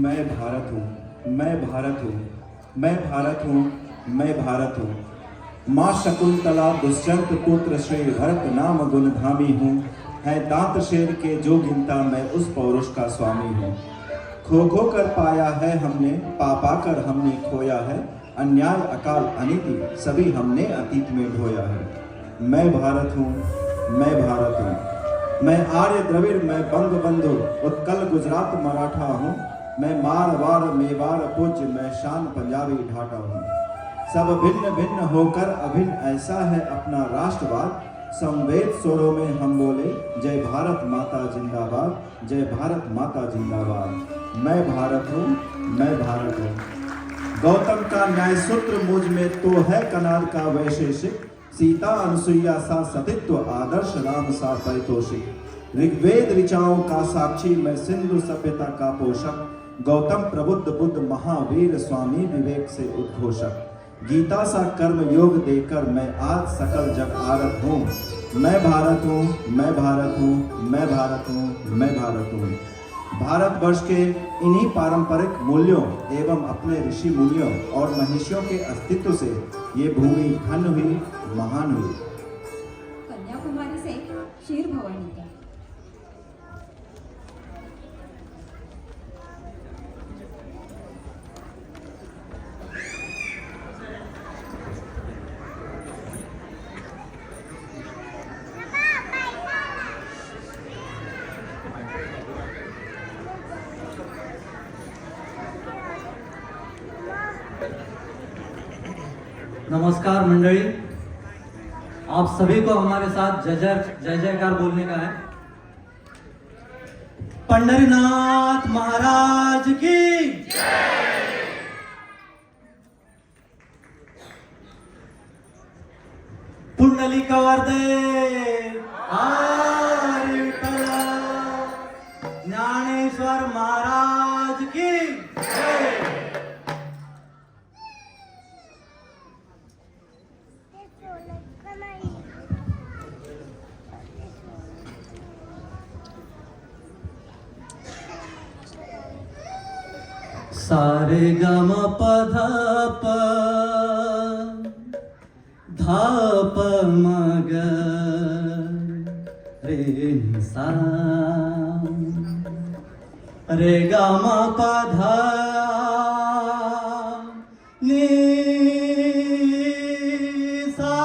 मैं भारत हूँ, मैं भारत हूँ, मैं भारत हूँ, मैं भारत हूँ। माँ शकुंतला दुष्यंत पुत्र श्री भरत नाम गुणधामी हूँ। है दांत शेर के जो गिनता मैं उस पौरुष का स्वामी हूँ। खो खो कर पाया है हमने, पा पा कर हमने खोया है। अन्याय अकाल अनीति सभी हमने अतीत में ढोया है। मैं भारत हूँ, मैं भारत हूँ। मैं आर्य द्रविड़, मैं बंग बंधु, उत्कल गुजरात मराठा हूँ। मैं मारवाड़ मेवाड़ पूज्य, मैं शान पंजाबी ढाटा हूँ। सब भिन्न भिन्न होकर अभिन्न ऐसा है अपना राष्ट्रवाद। संवेद स्वरों में हम बोले, जय भारत माता जिंदाबाद, जय भारत माता जिंदाबाद। मैं भारत हूँ, मैं भारत हूँ। गौतम का न्याय सूत्र मुझ में तो है कनाद का वैशेषिक। सीता अनुसुईया सा सतीत्व, आदर्श राम सा परितोषिक। ऋग्वेद ऋचाओं का साक्षी, मैं सिंधु सभ्यता का पोषक। गौतम प्रबुद्ध बुद्ध महावीर, स्वामी विवेक से उद्घोषक। गीता सा कर्म योग देकर मैं आज सकल जग आरत हूँ। मैं भारत हूँ, मैं भारत हूँ, मैं भारत हूँ, मैं भारत हूँ। भारतवर्ष के इन्हीं पारंपरिक मूल्यों एवं अपने ऋषि मुनियों और महिषियों के अस्तित्व से ये भूमि धन्य हुई, महान हुई। कन्याकुमारी से क्षीर भवानी का। नमस्कार मंडली, आप सभी को हमारे साथ जय जयकार बोलने का है। पंढरीनाथ महाराज की जय। पुंडलिक वरदे हरि विठ्ठल, ज्ञानेश्वर महाराज की जय। सारे गम पध प ध प मग रे सा रे गम पध नि सा।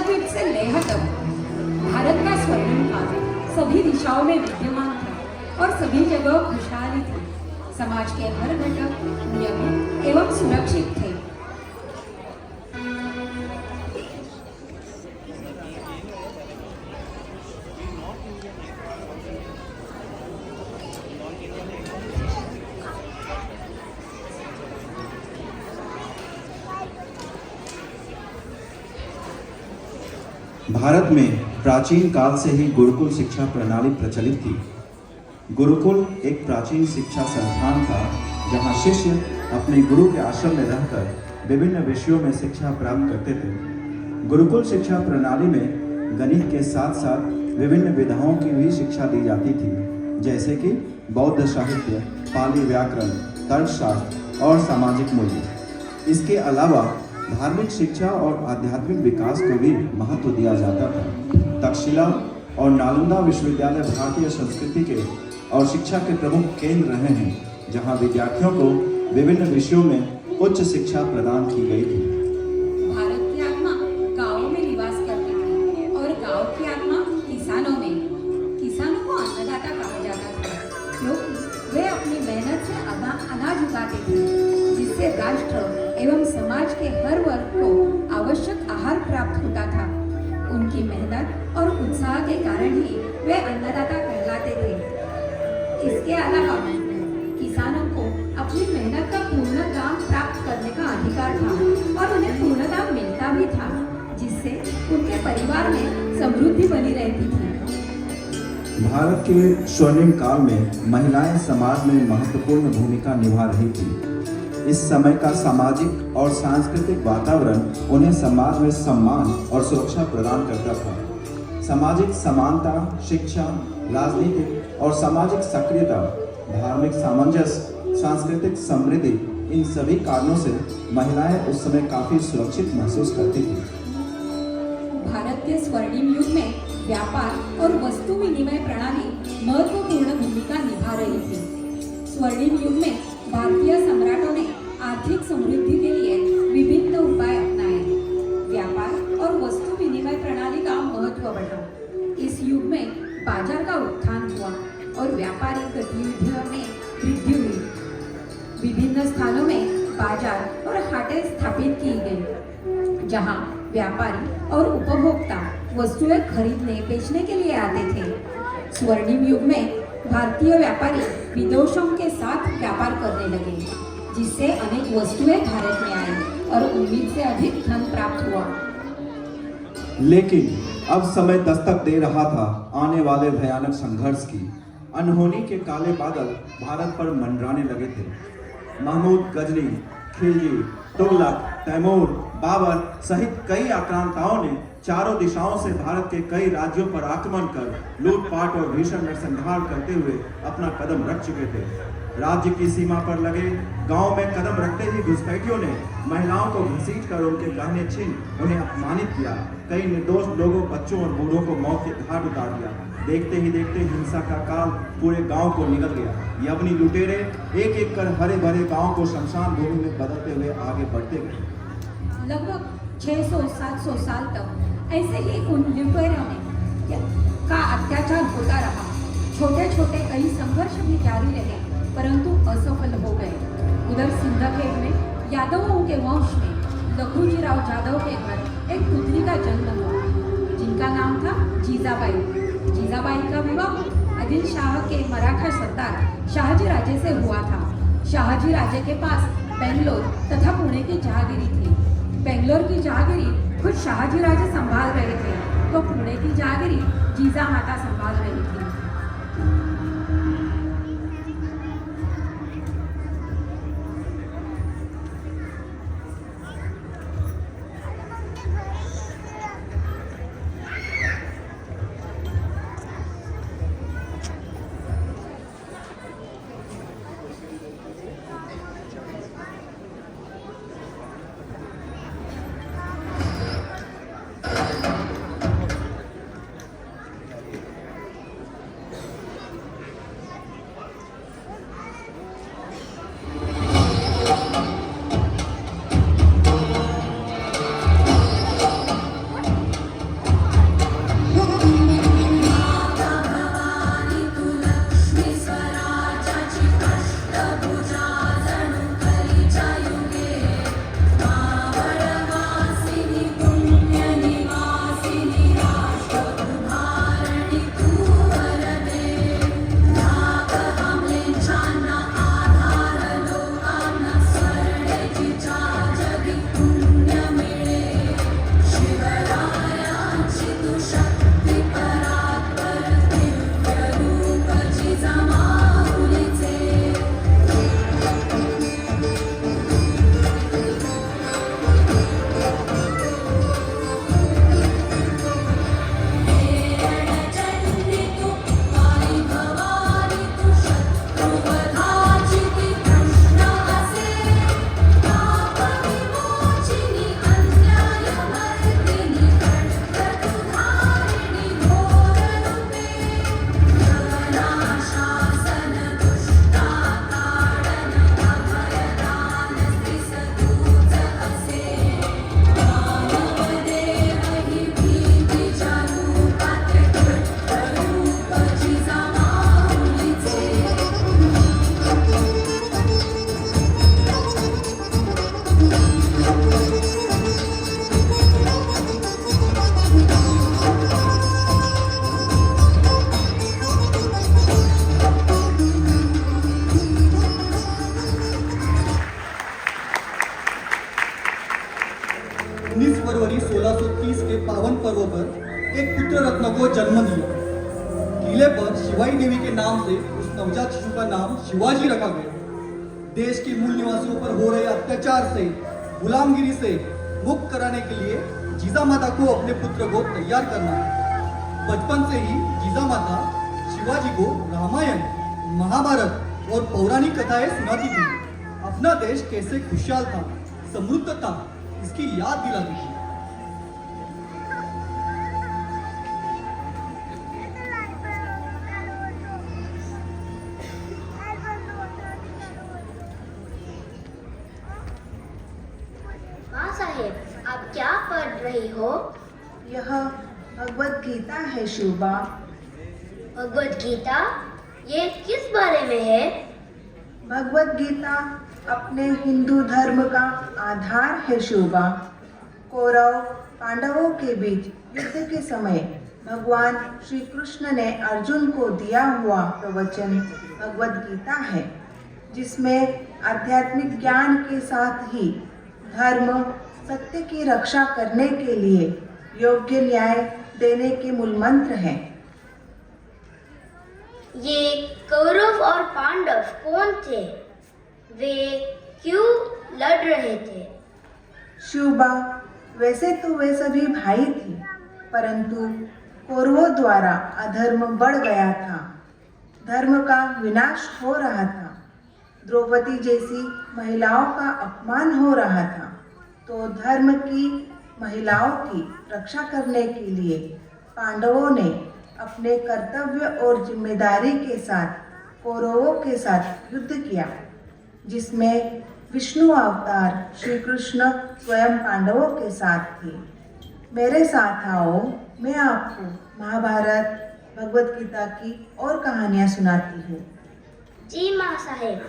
द्वीप से लेह तक भारत का स्वर्णिम काल सभी दिशाओं में विद्यमान था और सभी जगह खुशहाली थी। समाज के हर घटक नियमित एवं सुरक्षित थे। भारत में प्राचीन काल से ही गुरुकुल शिक्षा प्रणाली प्रचलित थी। गुरुकुल एक प्राचीन शिक्षा संस्थान था जहां शिष्य अपने गुरु के आश्रम में रहकर विभिन्न विषयों में शिक्षा प्राप्त करते थे। गुरुकुल शिक्षा प्रणाली में गणित के साथ साथ विभिन्न विधाओं की भी शिक्षा दी जाती थी, जैसे कि बौद्ध साहित्य, पाली व्याकरण, तर्कशास्त्र और सामाजिक मूल्य। इसके अलावा धार्मिक शिक्षा और आध्यात्मिक विकास को भी महत्व दिया जाता था। तक्षशिला और नालंदा विश्वविद्यालय भारतीय संस्कृति के और शिक्षा के प्रमुख केंद्र रहे हैं, जहां विद्यार्थियों को विभिन्न विषयों में उच्च शिक्षा प्रदान की गई थी। भारत की आत्मा गांवों में निवास करती थी और गांव की आत्मा किसानों में। किसानों को अन्नदाता कहा जाता था क्योंकि वे अपनी मेहनत से अनाज उगाते थे, जिससे राष्ट्र एवं समाज के हर वर्ग को आवश्यक आहार प्राप्त होता था। उनकी मेहनत और उत्साह के कारण ही वे अन्नदाता कहलाते थे। इसके अलावा किसानों को अपनी मेहनत का पूर्ण दाम प्राप्त करने का अधिकार था और उन्हें पूर्ण दाम मिलता भी था, जिससे उनके परिवार में समृद्धि बनी रहती थी। भारत के स्वर्णिम काल में महिलाएं समाज में महत्वपूर्ण भूमिका निभा रही थी। इस समय का सामाजिक और सांस्कृतिक वातावरण उन्हें समाज में सम्मान और सुरक्षा प्रदान करता था। सामाजिक समानता, शिक्षा, राजनीतिक और सामाजिक सक्रियता, धार्मिक सामंजस्य, सांस्कृतिक समृद्धि, इन सभी कारणों से महिलाएं उस समय काफी सुरक्षित महसूस करती थी। भारत के स्वर्णिम युग में व्यापार और वस्तु विनिमय प्रणाली महत्वपूर्ण भूमिका निभा रही थी। स्वर्णिम युग में भारतीय सम्राटों ने आर्थिक समृद्धि के लिए विभिन्न उपाय अपनाए। व्यापार और वस्तु विनिमय प्रणाली का महत्व बढ़ा। इस युग में बाजार का उत्थान हुआ और व्यापारिक गतिविधियों में वृद्धि हुई। विभिन्न स्थानों में बाजार और हाटें स्थापित की गई, जहां व्यापारी और उपभोक्ता वस्तुएं खरीदने बेचने के लिए आते थे। स्वर्णिम युग में भारतीय व्यापारी विदेशों के साथ व्यापार करने लगे, जिससे अनेक वस्तुएं भारत में आई और उम्मीद से अधिक धन प्राप्त हुआ। लेकिन अब समय दस्तक दे रहा था आने वाले भयानक संघर्ष की। अनहोनी के काले बादल भारत पर मंडराने लगे थे। महमूद गजनी, खिलजी, तुगलक, तैमूर, बाबर सहित कई आक्रांताओं ने चारों दिशाओं से भारत के कई राज्यों पर आक्रमण कर लूटपाट और भीषण नरसंहार करते हुए अपना कदम रख चुके थे। राज्य की सीमा पर लगे गांव में कदम रखते ही घुसपैठियों ने महिलाओं को घसीटकर उनके गहने छीन उन्हें अपमानित किया। कई निर्दोष लोगों, बच्चों और बूढ़ों को मौत के घाट उतार दिया। देखते ही देखते हिंसा का काल पूरे गांव को निगल गया। यवनी लुटेरे एक एक कर हरे भरे गांव को शमशान भूमि में बदलते हुए आगे बढ़ते गए। लगभग 600-700 साल तक ऐसे ही उन लुटेरों ने का अत्याचार होता रहा। छोटे छोटे कई संघर्ष भी जारी रहे, परंतु असफल हो गए। उधर सिंदखेड में यादवों के वंश में लखुजीराव जाधव के घर एक पुत्री का जन्म हुआ, जिनका नाम था जीजाबाई। जीजाबाई का विवाह आदिल शाह के मराठा सरदार शाहजी राजे से हुआ था। शाहजी राजे के पास बेंगलोर तथा पुणे की जहागिरी थी। बेंगलोर की जहागिरी खुद शाहजी राजे संभाल रहे थे, तो पुणे की जहागिरी जीजा माता संभाल रही थी। फरवरी 1630 के पावन पर्व पर एक पुत्र रत्न को जन्म दिया। किले पर शिवाई देवी के नाम से उस नवजात शिशु का नाम शिवाजी रखा गया। देश के मूल निवासियों पर हो रहे अत्याचार से, गुलामगिरी से मुक्त कराने के लिए जीजामाता को अपने पुत्र को तैयार करना है। बचपन से ही जीजामाता शिवाजी को रामायण, महाभारत और पौराणिक कथाएं सुनाती थी। अपना देश कैसे खुशहाल था, समृद्ध था, इसकी याद दिलाती थी। माँ साहेब, आप क्या पढ़ रही हो? यह भगवत गीता है शोभा। भगवत गीता? ये किस बारे में है? भगवत गीता अपने हिंदू धर्म का आधार है शोभा। कौरव पांडवों के बीच युद्ध के समय भगवान श्री कृष्ण ने अर्जुन को दिया हुआ प्रवचन भगवत गीता है, जिसमें आध्यात्मिक ज्ञान के साथ ही धर्म सत्य की रक्षा करने के लिए योग्य न्याय देने के मूल मंत्र हैं। ये कौरव और पांडव कौन थे? वे क्यों लड़ रहे थे? शोभा, वैसे तो वे सभी भाई थे, परंतु कौरवों द्वारा अधर्म बढ़ गया था। धर्म का विनाश हो रहा था। द्रौपदी जैसी महिलाओं का अपमान हो रहा था। तो धर्म की महिलाओं की रक्षा करने के लिए पांडवों ने अपने कर्तव्य और जिम्मेदारी के साथ कौरवों के साथ युद्ध किया, जिसमें विष्णु अवतार श्री कृष्ण स्वयं पांडवों के साथ थे। मेरे साथ आओ, मैं आपको महाभारत, भगवत गीता की और कहानियाँ सुनाती हूँ। जी माँ साहेब।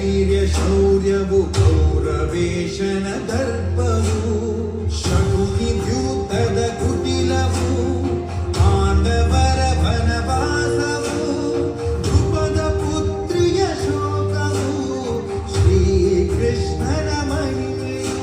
वीर्यशौर्यवु गौरवेशन दर्पवु शकुनि द्यूतद कुटिलवु पाण्डवर वनवासवु द्रुपद पुत्रिय शोकवु श्रीकृष्णन महिमयु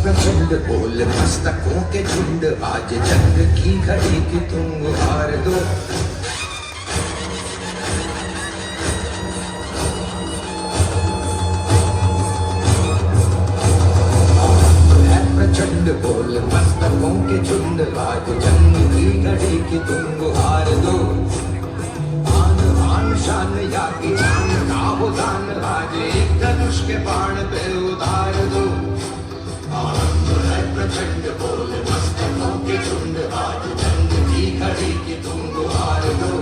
प्रचंड बोल मस्तकों के झुंड आज जंग की घड़ी की तुम हार दो प्रचंड बोल मस्तकों के झुंड आज जंग की घड़ी की तुम हार दो आन आन शान या की जान का हो दान आज एक धनुष के बाण पे उतार दो प्रचंड बोल मस्तकों के झुंड आज जंग की घड़ी की तुम गुहार दो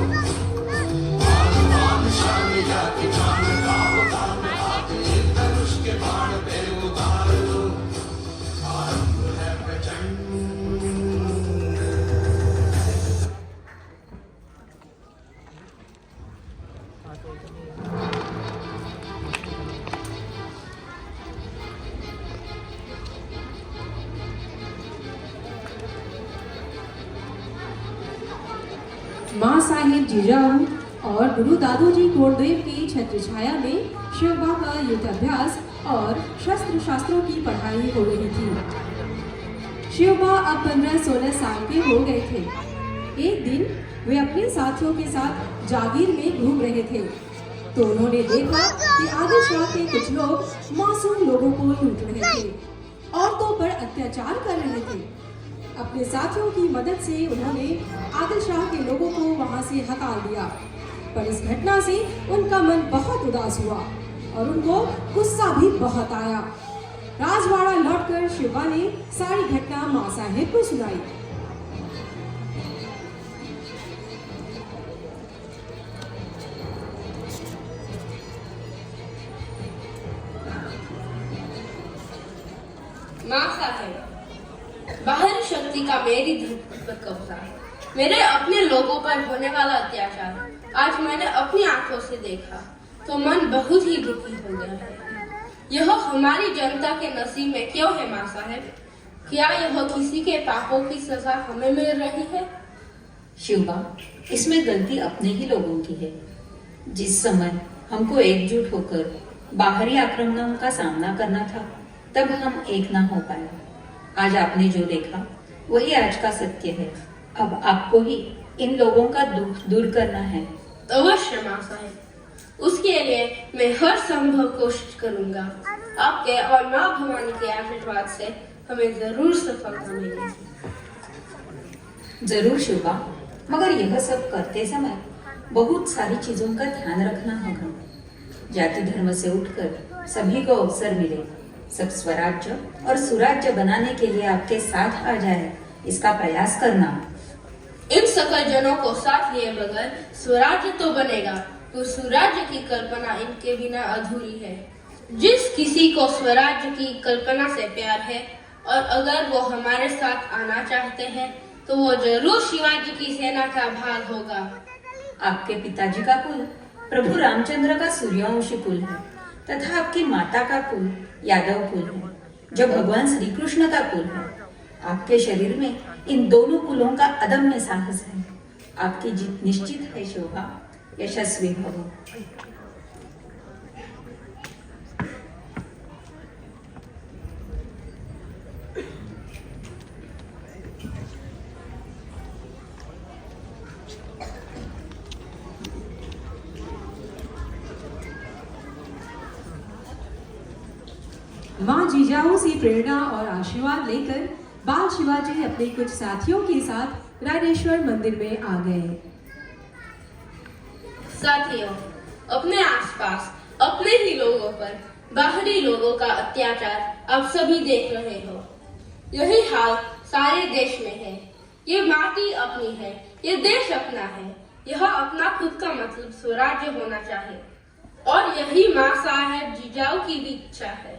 आन आन शान या की जान का हो दान आज एक धनुष के बाण पे उतार दो आरंभ है प्रचंड माँ साहेब जीजाऊ और गुरु दादोजी कोटदेव की छत्र छाया में शिवबा का युद्धाभ्यास और शस्त्र शास्त्रों की पढ़ाई हो रही थी। शिवबा अब 15-16 साल के हो गए थे। एक दिन वे अपने साथियों के साथ जागीर में घूम रहे थे तो उन्होंने देखा कि आदिल शाह के कुछ लोग मासूम लोगों को लूट रहे थे, औरतों पर अत्याचार कर रहे थे। अपने साथियों की मदद से उन्होंने आदिल शाह के लोगों को वहां से हटा दिया, पर इस घटना से उनका मन बहुत उदास हुआ और उनको गुस्सा भी बहुत आया। राजवाड़ा लौटकर शिवबा ने सारी घटना माँ साहेब को सुनाई। माँ साहेब, बाहरी शक्ति का मेरी धरती पर कब्जा है। मेरे अपने लोगों पर होने वाला अत्याचार आज मैंने अपनी आंखों से देखा तो मन बहुत ही दुखी हो गया है। यह हमारी जनता के नसीब में क्यों है माँ साहेब? क्या यह किसी के पापों की सजा हमें मिल रही है? शिवबा, इसमें गलती अपने ही लोगों की है। जिस समय हमको एकजुट होकर बाहरी आक्रमणों का सामना करना था तब हम एक ना हो पाए। आज आपने जो देखा वही आज का सत्य है। अब आपको ही इन लोगों का दुख दूर करना है। अवश्य माँ साहेब, उसके लिए मैं हर संभव कोशिश करूंगा। आपके और माँ भवानी के आशीर्वाद से हमें जरूर सफलता मिलेगी। जरूर शिवबा, मगर यह सब करते समय बहुत सारी चीजों का ध्यान रखना होगा। जाति धर्म से उठकर सभी को अवसर मिले, सब स्वराज्य और सुराज्य बनाने के लिए आपके साथ आ जाए, इसका प्रयास करना। इन सकल जनों को साथ लिए बगैर स्वराज्य तो बनेगा, तो सुराज्य की कल्पना इनके बिना अधूरी है। जिस किसी को स्वराज्य की कल्पना से प्यार है और अगर वो हमारे साथ आना चाहते हैं तो वो जरूर शिवाजी की सेना का भाग होगा। आपके पिताजी का कुल प्रभु रामचंद्र का सूर्यवंशी कुल है तथा आपकी माता का कुल यादव कुल है जो भगवान श्री कृष्ण का कुल है। आपके शरीर में इन दोनों कुलों का अदम्य साहस है। आपकी जीत निश्चित है शोभा, यशस्वी भवो। मां जीजाऊ से प्रेरणा और आशीर्वाद लेकर बाल शिवाजी अपने कुछ साथियों के साथ रायरेश्वर मंदिर में आ गए। साथियों, अपने आसपास अपने ही लोगों पर बाहरी लोगों का अत्याचार आप सभी देख रहे हो। यही हाल सारे देश में है। ये माटी अपनी है, ये देश अपना है। यह अपना खुद का मतलब स्वराज्य होना चाहिए और यही माँ साहेब जीजाऊ की भी इच्छा है।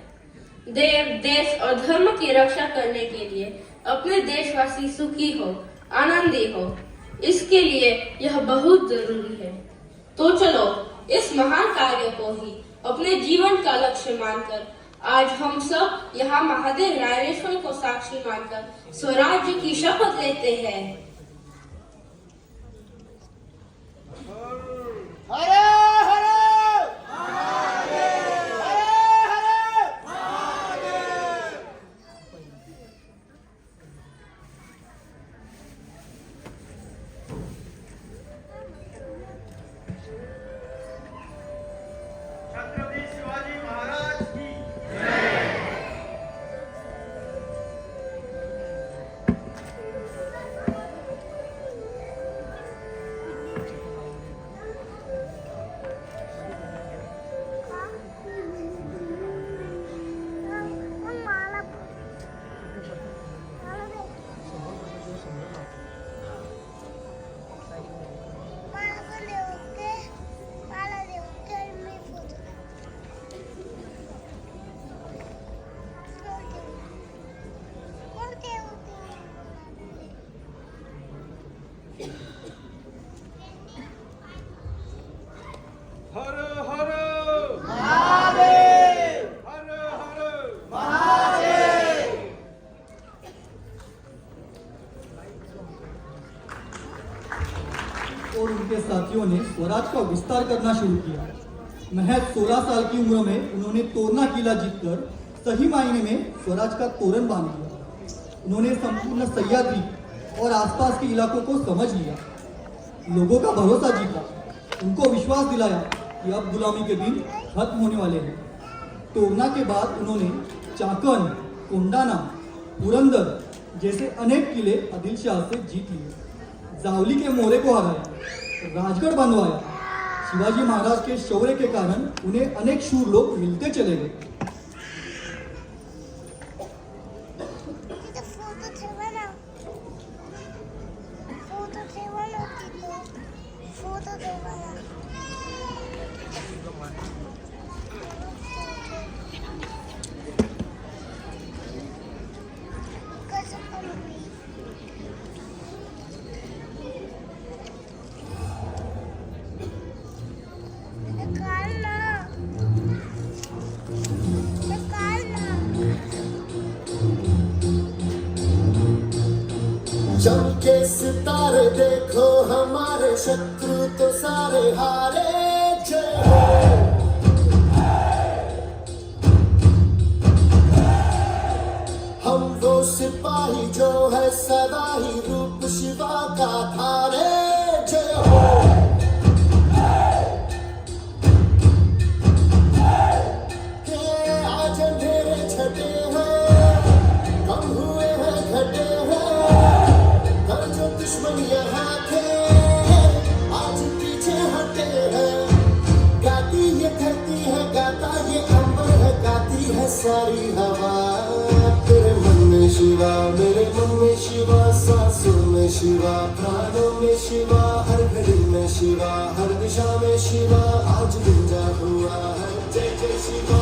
देव, देश और धर्म की रक्षा करने के लिए अपने देशवासी सुखी हो, आनंदी हो, इसके लिए यह बहुत जरूरी है। तो चलो इस महान कार्य को ही अपने जीवन का लक्ष्य मानकर आज हम सब यहाँ महादेव रायरेश्वर को साक्षी मानकर स्वराज्य की शपथ लेते हैं। और उनके साथियों ने स्वराज का विस्तार करना शुरू किया। महज 16 साल की उम्र में उन्होंने तोरना किला जीतकर सही मायने में स्वराज का तोरण बांध दिया। उन्होंने संपूर्ण सह्याद्री और आसपास के इलाकों को समझ लिया, लोगों का भरोसा जीता, उनको विश्वास दिलाया कि अब गुलामी के दिन खत्म होने वाले हैं। तोरना के बाद उन्होंने चाकन, कोंडाना, पुरंदर जैसे अनेक किले आदिल शाह से जीत लिए, जावली के मोरे को हराया, राजगढ़ बनवाया। शिवाजी महाराज के शौर्य के कारण उन्हें अनेक शूर लोग मिलते चले गए। चमके सितारे देखो हमारे शत्रु तो सारे हारे। जय हो। हम वो सिपाही जो है सदा ही रूप शिवा का धारे। जय हो। आज अंधेरे छटे हैं, कम हुए हैं घटे हैं, जो दुश्मन यहाँ थे आज पीछे हटे हैं। गाती ये धरती है, गाता ये अंबर है, गाती है सारी हवा। तेरे मन में शिवा, मेरे मन में शिवा, सांसों में शिवा, प्राणों में शिवा, हर घड़ी में शिवा, हर दिशा में शिवा, आज गुंजा हुआ है जय जय शिवा।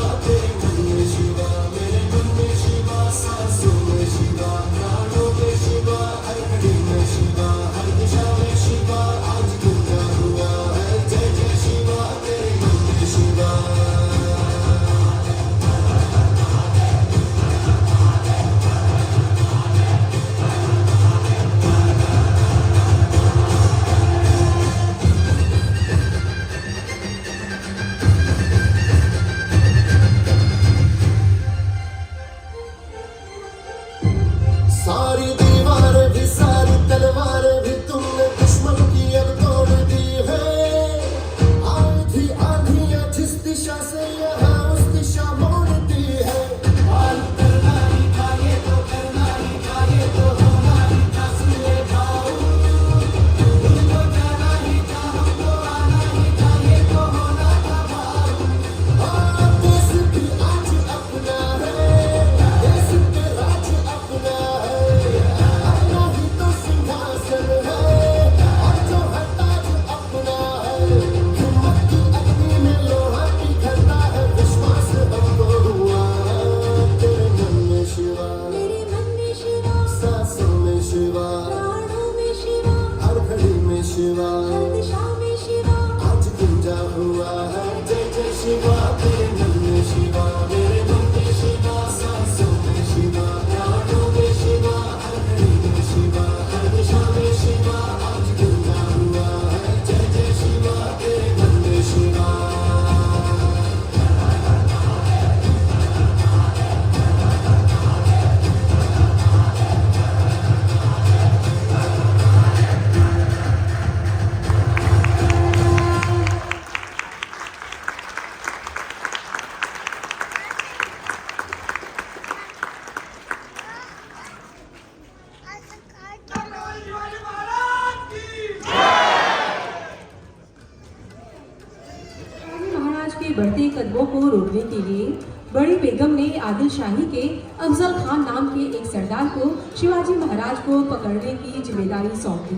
कदमों को रोकने के लिए बड़ी बेगम ने आदिल शाही के अफजल खान नाम के एक सरदार को शिवाजी महाराज को पकड़ने की जिम्मेदारी सौंप दी।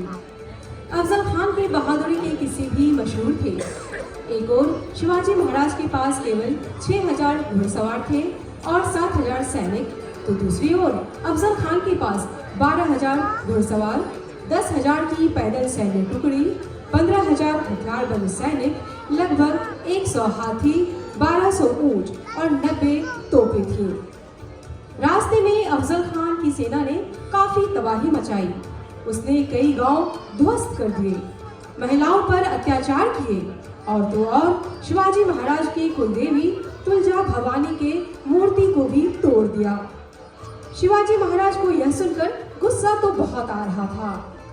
अफजल खान के बहादुरी के किस्से भी मशहूर थे। एक और शिवाजी महाराज के पास केवल 6000 घुड़सवार थे और 7000 सैनिक, तो दूसरी ओर अफजल खान के पास 12000 घुड़सवार, 10,000 की पैदल सैन्य टुकड़ी, 15,000 हथियारबंद सैनिक, लगभग 100 हाथी, 1200 ऊंट और 90 तोपें थी। रास्ते में अफजल खान की सेना ने काफी तबाही मचाई। उसने कई गांव ध्वस्त कर दिए, महिलाओं पर अत्याचार किए और तो और शिवाजी महाराज की कुलदेवी तुलजा भवानी के मूर्ति को भी तोड़ दिया। शिवाजी महाराज को यह सुनकर गुस्सा तो बहुत आ रहा था,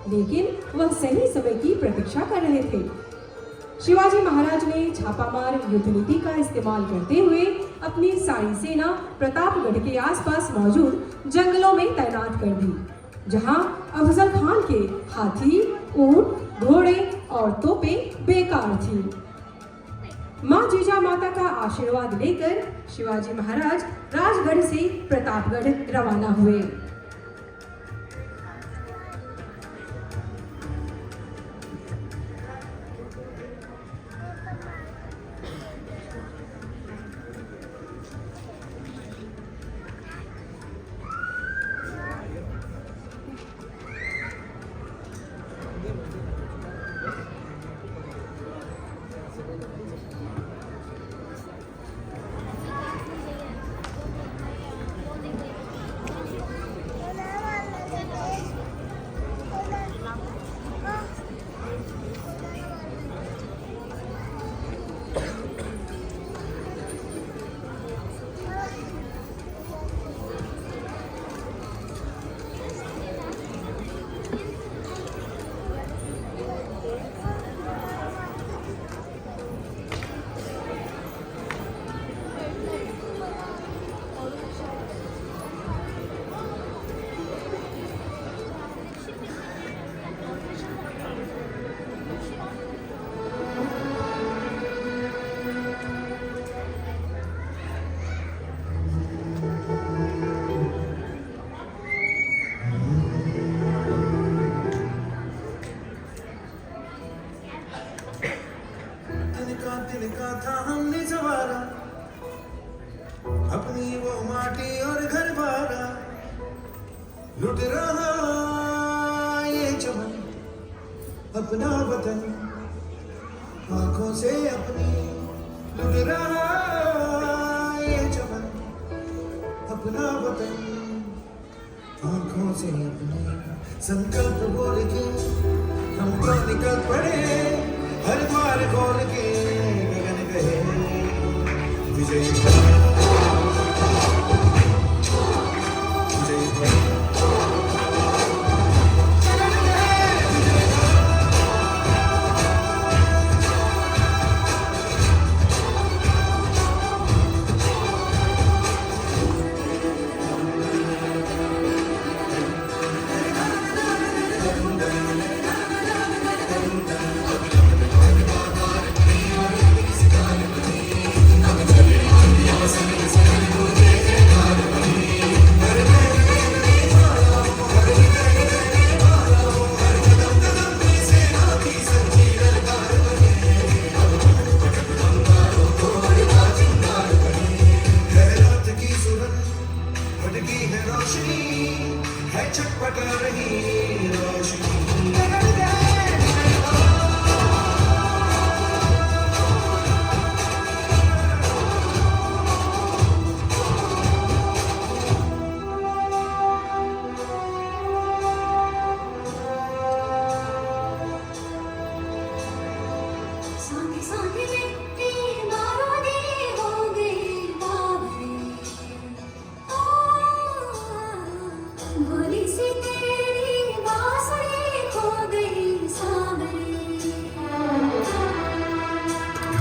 लेकिन वह सही समय की प्रतीक्षा कर रहे थे। शिवाजी महाराज ने छापामार युद्ध नीति का इस्तेमाल करते हुए अपनी सारी सेना प्रतापगढ़ के आसपास मौजूद जंगलों में तैनात कर दी, जहां अफजल खान के हाथी, ऊंट, घोड़े और तोपें बेकार थी। मां जीजा माता का आशीर्वाद लेकर शिवाजी महाराज राजगढ़ से प्रतापगढ़ रवाना हुए। तिनका था हमने सवारा, अपनी वो माटी और घर बारा, लुट रहा ये चमन अपना वतन, आंखों से अपनी लुट रहा ये चमन अपना वतन, आंखों से अपने संकल्प बोल के हम तो निकल पड़े, हर द्वार खोल के गगन गए विजय विजय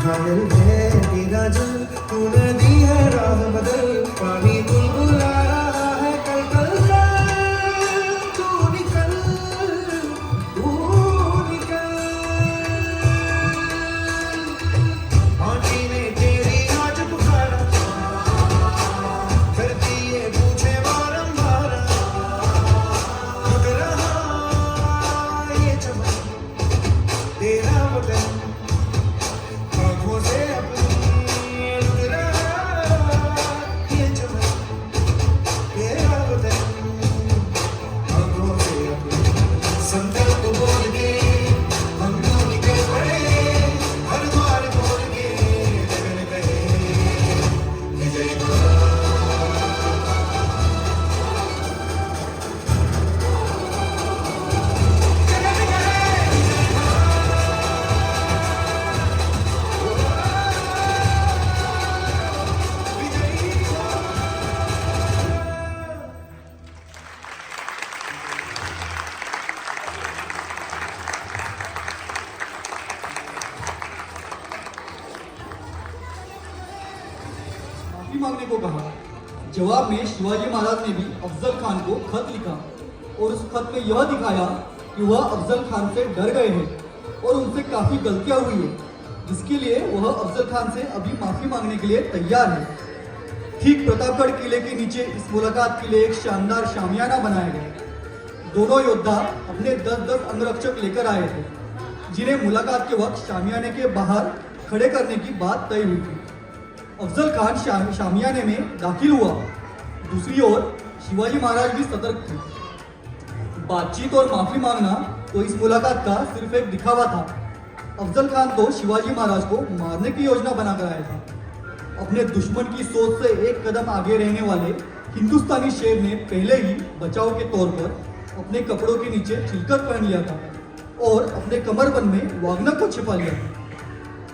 घायल है तेरा जल, तूने दी है राह बदल, पानी बुलबुल आ रहा है कल कल कल, तू निकल माटी ने तेरी आज जवाब में शिवाजी महाराज ने भी अफजल खान को खत लिखा और उस खत में यह दिखाया कि वह अफजल खान से डर गए हैं और उनसे काफी गलतियां हुई है, जिसके लिए वह अफजल खान से अभी माफी मांगने के लिए तैयार है। ठीक प्रतापगढ़ किले के नीचे इस मुलाकात के लिए एक शानदार शामियाना बनाया गया। दोनों योद्धा अपने 10-10 अंगरक्षक लेकर आए थे, जिन्हें मुलाकात के वक्त शामियाने के बाहर खड़े करने की बात तय हुई थी। अफजल खान शामियाने में दाखिल हुआ। दूसरी ओर शिवाजी महाराज भी सतर्क थे। बातचीत और माफी मांगना तो इस मुलाकात का सिर्फ एक दिखावा था। अफजल खान तो शिवाजी महाराज को मारने की योजना बनाकर आया था। अपने दुश्मन की सोच से एक कदम आगे रहने वाले हिंदुस्तानी शेर ने पहले ही बचाव के तौर पर अपने कपड़ों के नीचे चिलकत पहन लिया था और अपने कमरबंद में वागनर को छिपा लिया था।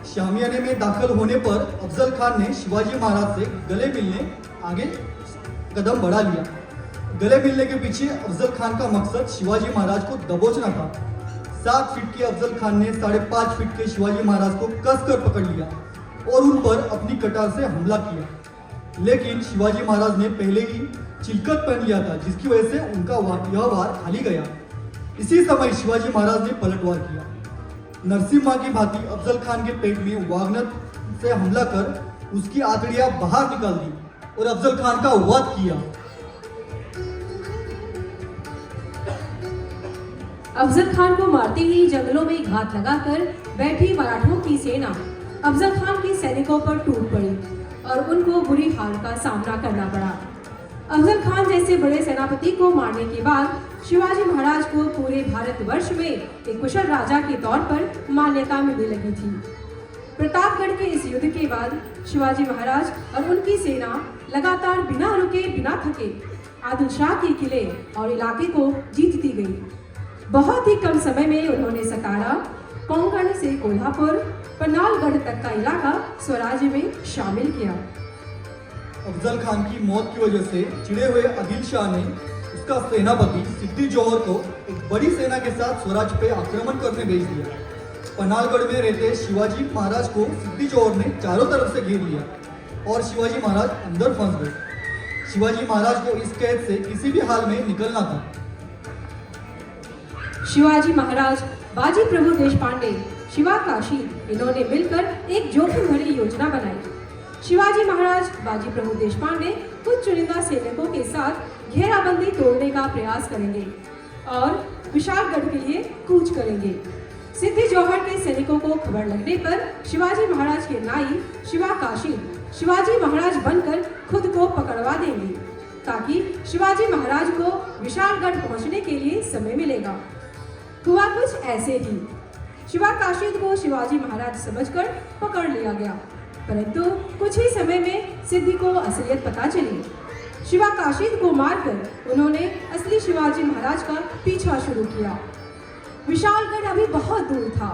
शामियाने में दाखिल होने पर अफजल खान ने शिवाजी महाराज से गले मिलने आगे कदम बढ़ा लिया। गले मिलने के पीछे अफजल खान का मकसद शिवाजी महाराज को दबोचना था। 7 फीट के अफजल खान ने 5.5 फीट के शिवाजी महाराज को कसकर पकड़ लिया और उन पर अपनी कटार से हमला किया। लेकिन शिवाजी महाराज ने पहले ही चिलकत पहन लिया था, जिसकी वजह से उनका यह वार खाली गया। इसी समय शिवाजी महाराज ने पलटवार किया। नरसिम्हा की भांति अफजल खान के पेट में वागनर से हमला कर उसकी आंतड़ियां बाहर निकाल दी और अफजल खान का वध किया। अफजल खान को मारते ही जंगलों में घात लगाकर बैठी मराठों की सेना अफजल खान के सैनिकों पर टूट पड़ी और उनको बुरी हाल का सामना करना पड़ा। अफजल खान जैसे बड़े सेनापति को मारने के बाद शिवाजी महाराज को पूरे भारतवर्ष में एक कुशल राजा के तौर पर मान्यता मिलने लगी थी। प्रतापगढ़ के इस युद्ध के बाद शिवाजी महाराज और उनकी सेना लगातार बिना रुके बिना थके आदिल शाह के किले और इलाके को जीतती गई। बहुत ही कम समय में उन्होंने सतारा, कोंकण से कोल्हापुर, पन्नालगढ़ तक का इलाका स्वराज्य में शामिल किया। अफजल खान की मौत की वजह से चिढ़े हुए आदिल शाह ने उसका सेनापति सिद्दी जोहर को एक बड़ी सेना के साथ स्वराज पे आक्रमण करने भेज दिया। पन्नालगढ़ में रहते शिवाजी महाराज को सिद्दी जोहर ने चारों तरफ से घेर लिया और शिवाजी महाराज अंदर फंस गए। शिवाजी महाराज को इस कैद से किसी भी हाल में निकलना था। शिवाजी महाराज, बाजी प्रभु देशपांडे, शिवा काशी, इन्होंने मिलकर एक जोखिम भरी योजना बनाई। शिवाजी महाराज बाजी प्रभु देशपांडे कुछ चुनिंदा सैनिकों के साथ घेराबंदी तोड़ने का प्रयास करेंगे और विशालगढ़ के लिए कूच करेंगे। सिद्दी जौहर के सैनिकों को खबर लगने पर शिवाजी महाराज के नाई शिवा काशी शिवाजी महाराज बनकर खुद को पकड़वा देंगे, ताकि शिवाजी महाराज को विशालगढ़ पहुंचने के लिए समय मिलेगा। हुआ कुछ ऐसे ही। शिवा काशिद को शिवाजी महाराज समझकर पकड़ लिया गया, परंतु कुछ ही समय में सिद्धि को असलियत पता चली। शिवा काशिद को मारकर उन्होंने असली शिवाजी महाराज का पीछा शुरू किया। विशालगढ़ अभी बहुत दूर था।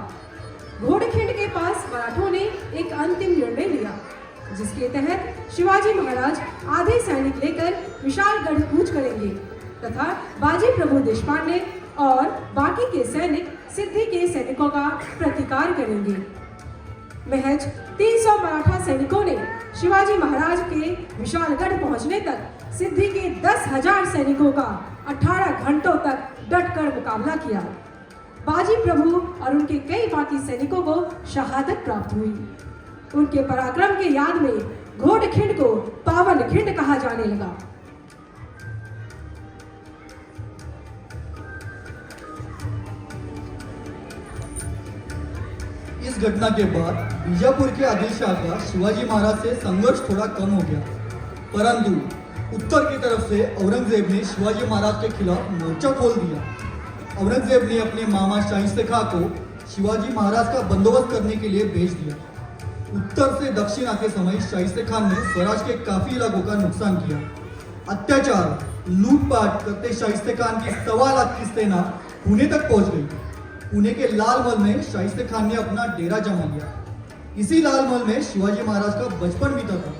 घोड़खिंड के पास मराठों ने एक अंतिम निर्णय लिया, जिसके तहत शिवाजी महाराज आधे सैनिक लेकर विशालगढ़ कूच करेंगे तथा बाजी प्रभु देशपांडे और बाकी के सैनिक सिद्धि के सैनिकों का प्रतिकार करेंगे। महज 300 मराठा सैनिकों ने शिवाजी महाराज के विशालगढ़ पहुंचने तक सिद्धि के 10,000 सैनिकों का 18 घंटों तक डटकर मुकाबला किया। बाजी प्रभु और उनके कई बाकी सैनिकों को शहादत प्राप्त हुई। उनके पराक्रम के याद में घोड़खिंड को पावन खिंड कहा जाने लगा। इस घटना के बाद बीजापुर के आदिल शाह का शिवाजी महाराज से संघर्ष थोड़ा कम हो गया, परंतु उत्तर की तरफ से औरंगजेब ने शिवाजी महाराज के खिलाफ मोर्चा खोल दिया। औरंगजेब ने अपने मामा शाहिस्ते खां को शिवाजी महाराज का बंदोबस्त करने के लिए भेज दिया। उत्तर से दक्षिण आते समय शाहिस्ते खान ने स्वराज के काफी इलाकों का नुकसान किया। अत्याचार, लूटपाट करते शाहिस्ते खान की 1.25 लाख की सेना पुणे तक पहुंच गई। पुणे के लाल महल में शाहिस्ते खान ने अपना डेरा जमा लिया। इसी लाल महल में शिवाजी महाराज का बचपन बीता था।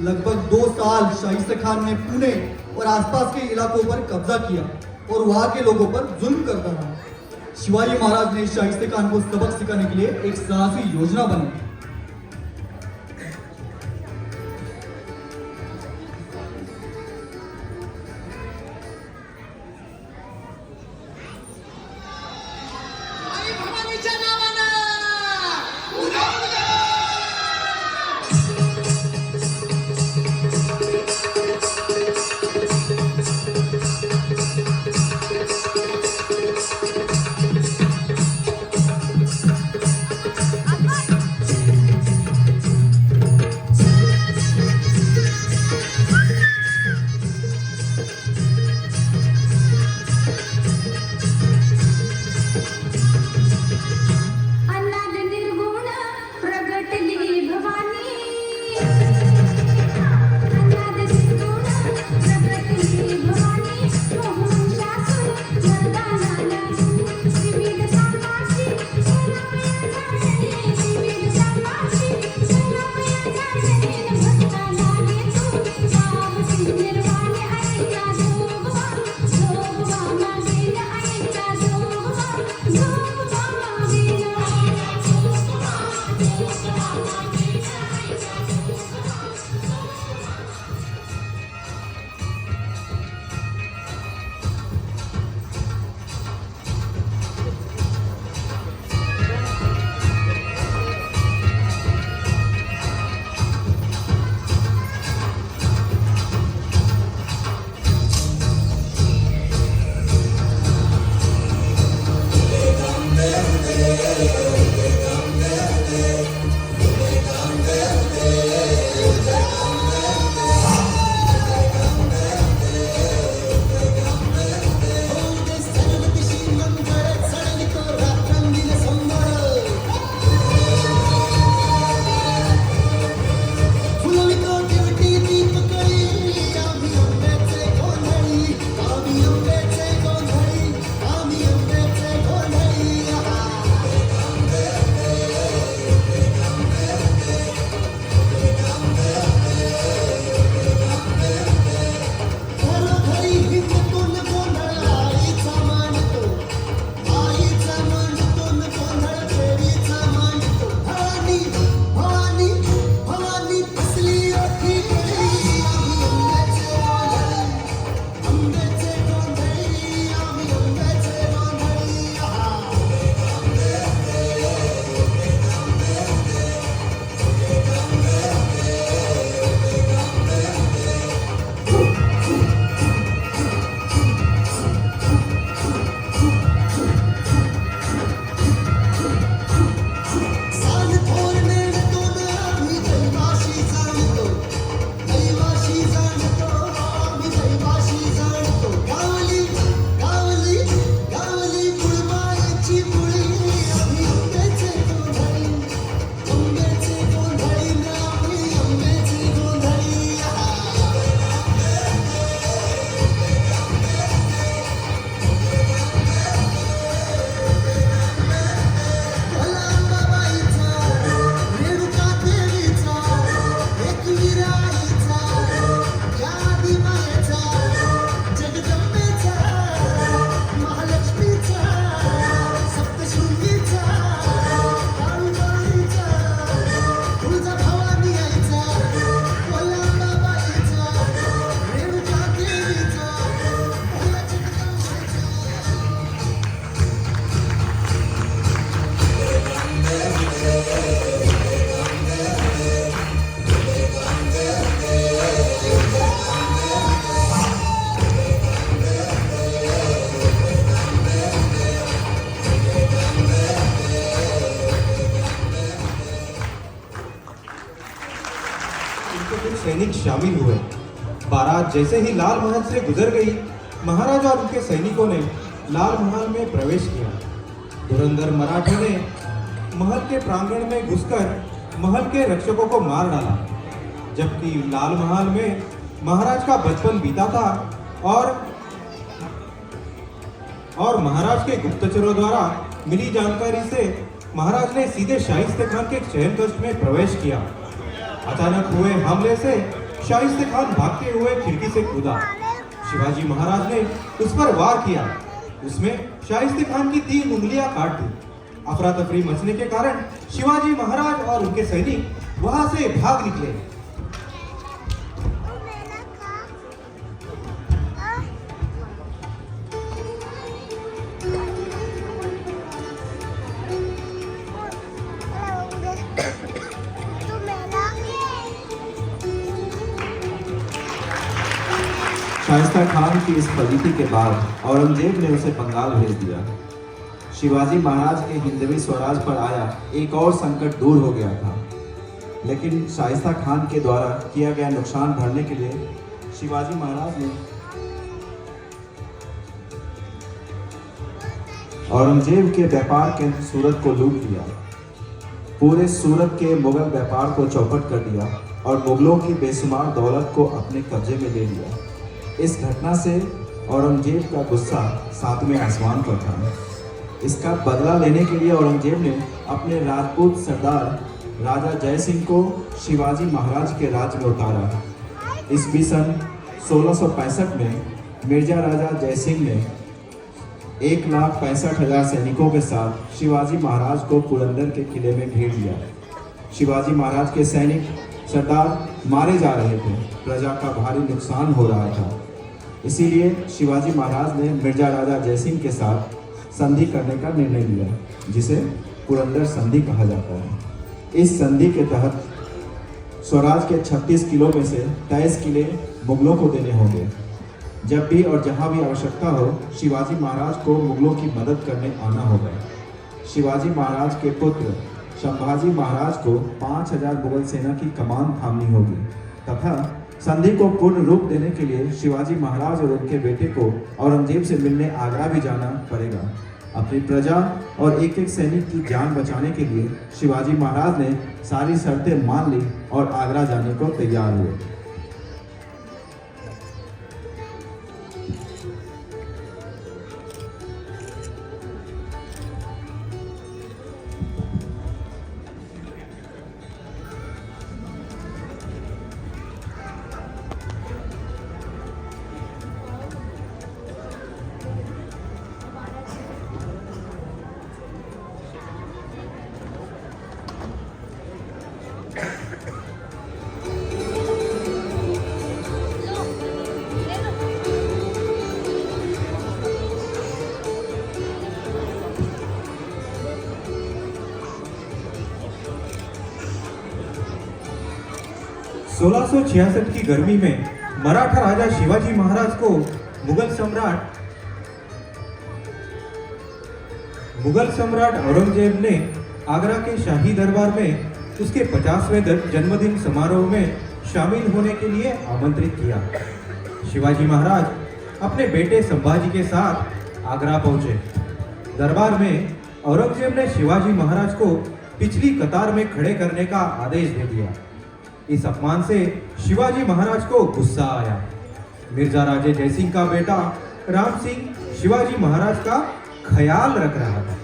लगभग 2 साल शाहिस्ते खान ने पुणे और आसपास के इलाकों पर कब्जा किया और वहां के लोगों पर जुल्म करता रहा। शिवाजी महाराज ने शाहिस्ते खान को सबक सिखाने के लिए एक साहसी योजना बनाई। बारात जैसे ही लाल महल से गुजर गई, महाराज और उनके सैनिकों ने लाल महल में प्रवेश किया। धुरंधर मराठों ने महल के प्रांगण में घुसकर महल के रक्षकों को मार डाला, जबकि लाल महल में महाराज का बचपन बीता था और महाराज के गुप्तचरों द्वारा मिली जानकारी से महाराज ने सीधे शाइस्ते खान के शयन कक्ष में प्रवेश किया। अचानक हुए हमले से शाइस्ते खान भागते हुए खिड़की से कूदा। शिवाजी महाराज ने उस पर वार किया। उसमें शाइस्ते खान की 3 उंगलियां काट दी। अफरा तफरी मचने के कारण शिवाजी महाराज और उनके सैनिक वहां से भाग निकले। शाइस्ता खान की इस फजीती के बाद औरंगजेब ने उसे बंगाल भेज दिया। शिवाजी महाराज के हिंदवी स्वराज पर आया एक और संकट दूर हो गया था, लेकिन शाइस्ता खान के द्वारा किया गया नुकसान भरने के लिए शिवाजी महाराज ने औरंगजेब के व्यापार केंद्र सूरत को लूट लिया। पूरे सूरत के मुगल व्यापार को चौपट कर दिया और मुगलों की बेशुमार दौलत को अपने कब्जे में ले लिया। इस घटना से औरंगजेब का गुस्सा 7वें आसमान पर था। इसका बदला लेने के लिए औरंगजेब ने अपने राजपूत सरदार राजा जय सिंह को शिवाजी महाराज के राज्य में उतारा। ईस्वी सन 1665 में मिर्जा राजा जय सिंह ने 1,65,000 सैनिकों के साथ शिवाजी महाराज को पुरंदर के किले में घेर लिया। शिवाजी महाराज के सैनिक सरदार मारे जा रहे थे, प्रजा का भारी नुकसान हो रहा था। इसीलिए शिवाजी महाराज ने मिर्जा राजा जयसिंह के साथ संधि करने का निर्णय लिया, जिसे पुरंदर संधि कहा जाता है। इस संधि के तहत स्वराज के 36 किलों में से 23 किले मुगलों को देने होंगे। जब भी और जहां भी आवश्यकता हो, शिवाजी महाराज को मुगलों की मदद करने आना होगा। शिवाजी महाराज के पुत्र संभाजी महाराज को 5,000 मुगल सेना की कमान थामनी होगी तथा संधि को पूर्ण रूप देने के लिए शिवाजी महाराज और उनके बेटे को औरंगजेब से मिलने आगरा भी जाना पड़ेगा। अपनी प्रजा और एक एक सैनिक की जान बचाने के लिए शिवाजी महाराज ने सारी शर्तें मान ली और आगरा जाने को तैयार हुए। सोलह 1666 की गर्मी में मराठा राजा शिवाजी महाराज को मुगल सम्राट औरंगजेब ने आगरा के शाही दरबार में उसके 50वें जन्मदिन समारोह में शामिल होने के लिए आमंत्रित किया। शिवाजी महाराज अपने बेटे संभाजी के साथ आगरा पहुंचे। दरबार में औरंगजेब ने शिवाजी महाराज को पिछली कतार में खड़े करने का आदेश दे दिया। इस अपमान से शिवाजी महाराज को गुस्सा आया। मिर्जा राजे जयसिंह का बेटा राम सिंह शिवाजी महाराज का ख्याल रख रहा था।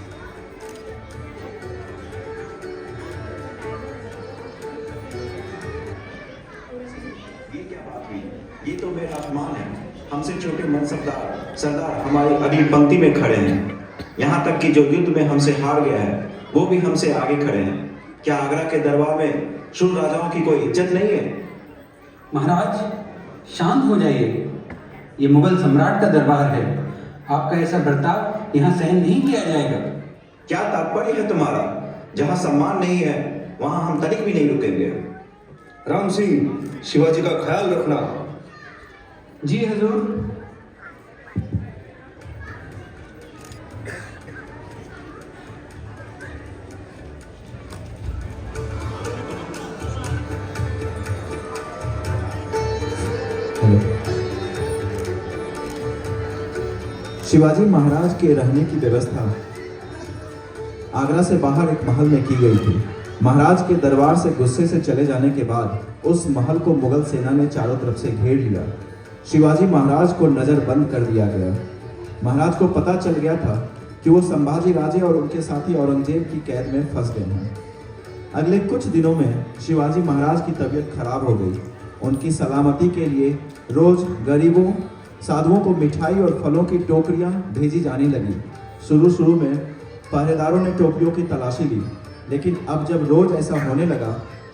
ये क्या बात हुई? ये तो मेरा अपमान है। हमसे छोटे मनसबदार सरदार हमारी अगली पंक्ति में खड़े हैं। यहाँ तक कि जो युद्ध में हमसे हार गया है वो भी हमसे आगे खड़े हैं। क्या आगरा के दरबार में शूर राजाओं की कोई इज्जत नहीं है? महाराज शांत हो जाइए, ये मुगल सम्राट का दरबार है। आपका ऐसा बर्ताव यहाँ सहन नहीं किया जाएगा। क्या तात्पर्य है तुम्हारा? जहाँ सम्मान नहीं है वहाँ हम तनिक भी नहीं रुकेंगे। राम सिंह, शिवाजी का ख्याल रखना। जी हुजूर। हेलो। शिवाजी महाराज के रहने की व्यवस्था आगरा से बाहर एक महल में की गई थी। महाराज के दरबार से गुस्से से चले जाने के बाद उस महल को मुगल सेना ने चारों तरफ से घेर लिया। शिवाजी महाराज को नजर बंद कर दिया गया। महाराज को पता चल गया था कि वो संभाजी राजे और उनके साथी औरंगजेब की कैद में फंस गए हैं। अगले कुछ दिनों में शिवाजी महाराज की तबीयत खराब हो गई। उनकी सलामती के लिए रोज गरीबों साधुओं को मिठाई और फलों की टोकरियां भेजी जाने लगी। शुरू में पहरेदारों ने टोकरियों की तलाशी ली, लेकिन अब जब रोज ऐसा होने लगा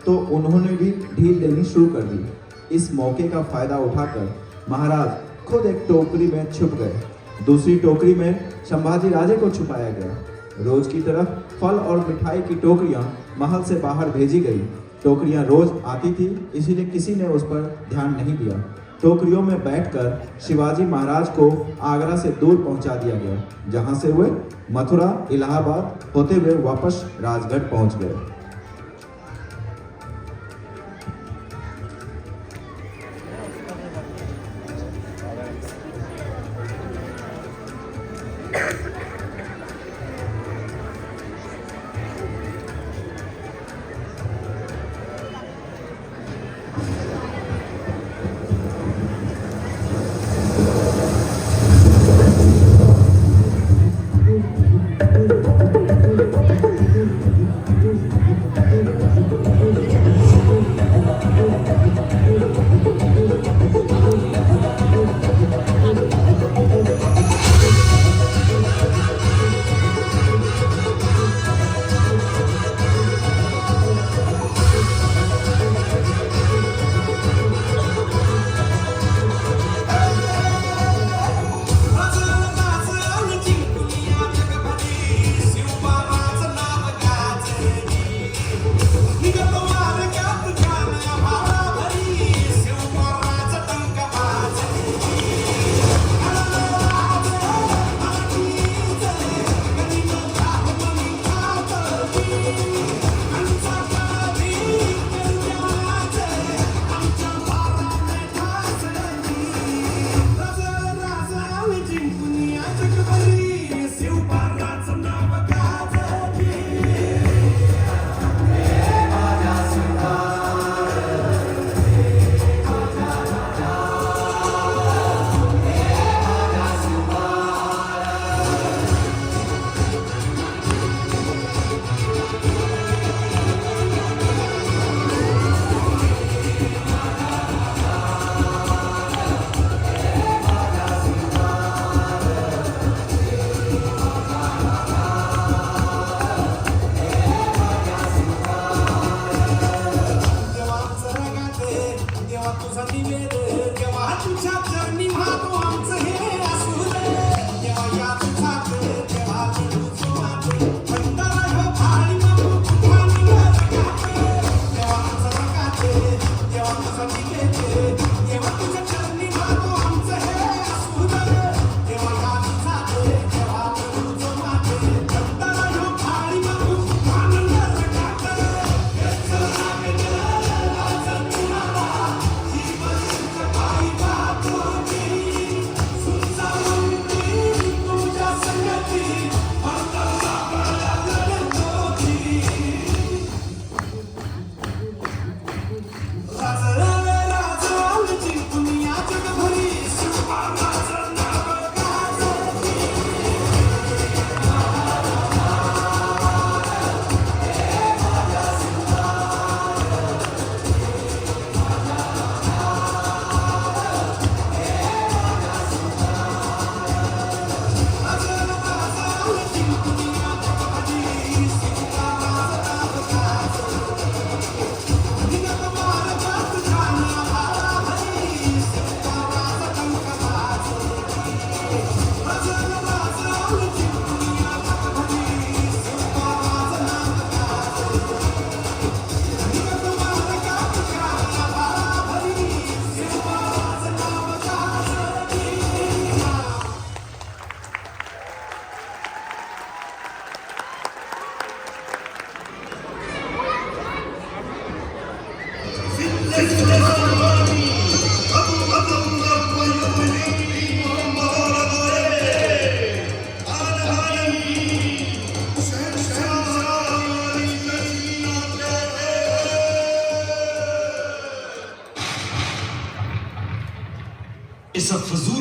तो उन्होंने भी ढील देनी शुरू कर दी। इस मौके का फायदा उठाकर महाराज खुद एक टोकरी में छुप गए। दूसरी टोकरी में संभाजी राजे को छुपाया गया। रोज की तरह फल और मिठाई की टोकरियां महल से बाहर भेजी गई। टोकरियां रोज आती थी, इसीलिए किसी ने उस पर ध्यान नहीं दिया। टोकरियों में बैठकर शिवाजी महाराज को आगरा से दूर पहुंचा दिया गया, जहां से वे मथुरा, इलाहाबाद होते हुए वापस राजगढ़ पहुंच गए।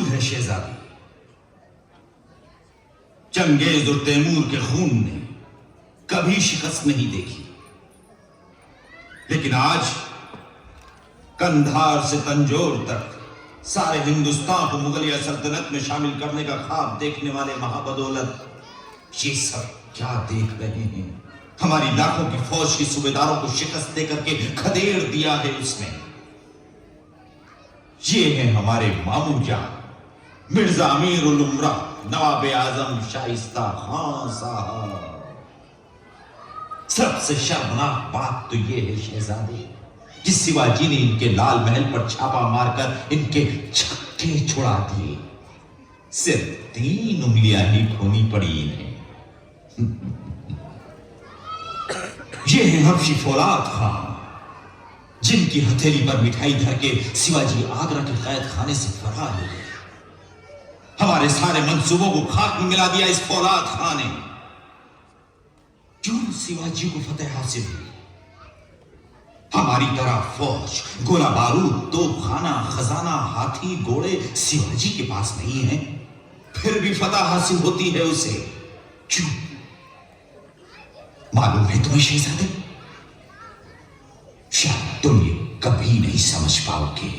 असूल है शहजादी। चंगेज और तैमूर के खून ने कभी शिकस्त नहीं देखी, लेकिन आज कंधार से तंजौर तक सारे हिंदुस्तान को मुगलिया सल्तनत में शामिल करने का ख्वाब देखने वाले महाबदौलत ये सब क्या देख रहे हैं? हमारी लाखों की फौज के सूबेदारों को शिकस्त देकर के खदेड़ दिया है उसने। ये है हमारे मामू जान मिर्जा अमीर उल उमरा नवाब आजम शाइस्ता खान साहब। सबसे शर्मनाक बात तो ये है शहजादे, कि शिवाजी ने इनके लाल महल पर छापा मारकर इनके छक्के छुड़ा दिए। सिर्फ 3 उंगलियां ही खोनी पड़ी इन्हें। ये है हबशी फौलाद खान, जिनकी हथेली पर मिठाई धर के शिवाजी आगरा के कैद खाने से फरार हो गए। हमारे सारे मंसूबों को खाक में मिला दिया इस फौलाद खान ने। क्यों शिवाजी को फतेह हासिल हुई? हमारी तरह फौज, गोला बारूद, तोपखाना, खजाना, हाथी, घोड़े शिवाजी के पास नहीं है, फिर भी फतह हासिल होती है उसे। क्यों? मालूम है तुम्हें शहजादे? शायद तुम ये कभी नहीं समझ पाओगे।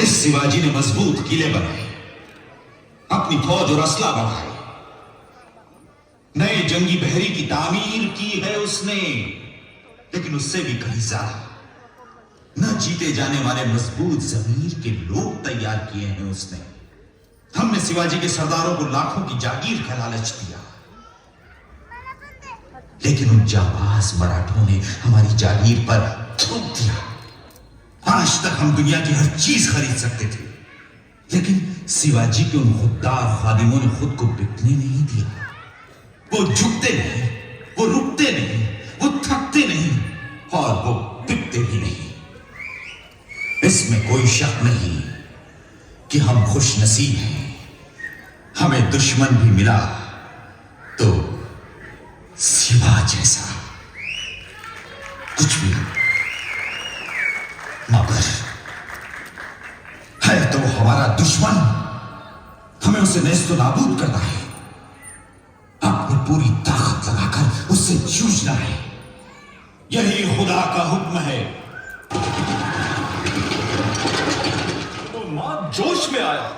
इस शिवाजी ने मजबूत किले बनाए, अपनी फौज और असला बढ़ाए, नए जंगी बहरी की तामीर की है उसने, लेकिन उससे भी कहीं ज्यादा न जीते जाने वाले मजबूत जमीर के लोग तैयार किए हैं उसने। हमने शिवाजी के सरदारों को लाखों की जागीर का लालच दिया, लेकिन उन जाबाज मराठों ने हमारी जागीर पर थूक दिया। आज तक हम दुनिया की हर चीज खरीद सकते थे, लेकिन शिवाजी के उन खुददार खादिमों ने खुद को बिकने नहीं दिया। वो झुकते नहीं, वो रुकते नहीं, वो थकते नहीं और वो बिकते भी नहीं। इसमें कोई शक नहीं कि हम खुश नसीब हैं। हमें दुश्मन भी मिला तो शिवा जैसा, कुछ भी मगर है तो हमारा दुश्मन, हमें उसे नेस्तो नाबूद करना है, अपनी पूरी ताकत लगाकर उससे जूझना है। यही खुदा का हुक्म है। तो मां जोश में आया,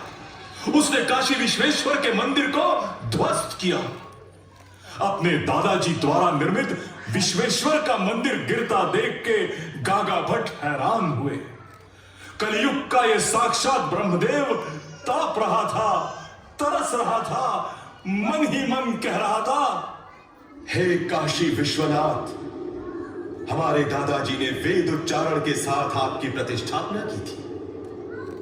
उसने काशी विश्वेश्वर के मंदिर को ध्वस्त किया। अपने दादाजी द्वारा निर्मित विश्वेश्वर का मंदिर गिरता देख के गागा भट्ट हैरान हुए। कलयुग का यह साक्षात ब्रह्मदेव ताप रहा था, तरस रहा था, मन ही मन कह रहा था, हे काशी विश्वनाथ, हमारे दादाजी ने वेद उच्चारण के साथ आपकी प्रतिष्ठापना की थी